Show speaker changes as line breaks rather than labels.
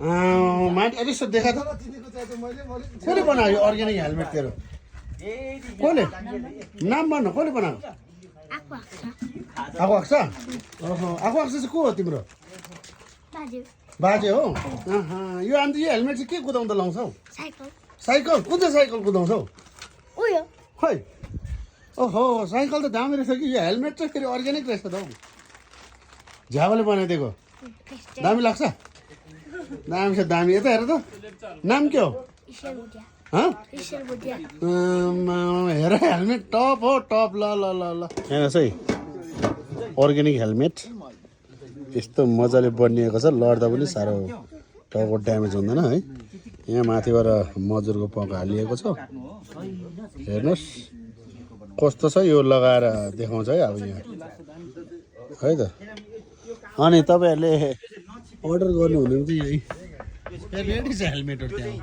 माथि अलिक यसो देखा त कसले बनायो यो अर्ग्यानिक हेलमेट तेरो कसले नाम भन्नु कसले बनाएको आएको आएको छ ओहो आएको आएको चाहिँ को हो तिम्रो बाजे हो यो अन्त यो हेलमेट चाहिँ के कुदाउँदा लाउँछौ साइकल कुन चाहिँ साइकल कुदाउँछौ खै ओहो साइकल त दामी रहेछ कि यो हेलमेट चाहिँ फेरि अर्ग्यानिक रहेछ त हौ झ्याबले बनाइदिएको दामी लाग्छ दामी छ दामी यता हेर त नाम के हो हेर हेलमेट टप हो टप ल ल ल ल हेर्नुहोस् है अर्ग्यानिक हेलमेट यस्तो मजाले बनिएको छ लड्दा पनि साह्रो टाउको ड्यामेज हुँदैन है यहाँ माथिबाट मजुरको प्वाक हालिएको छ हेर्नुहोस् कस्तो छ यो लगाएर देखाउँछ है अब यहाँ है त अनि तपाईँहरूले अर्डर गर्नुहुने भने चाहिँ यही रेडी छ हेलमेटहरू त्यहाँ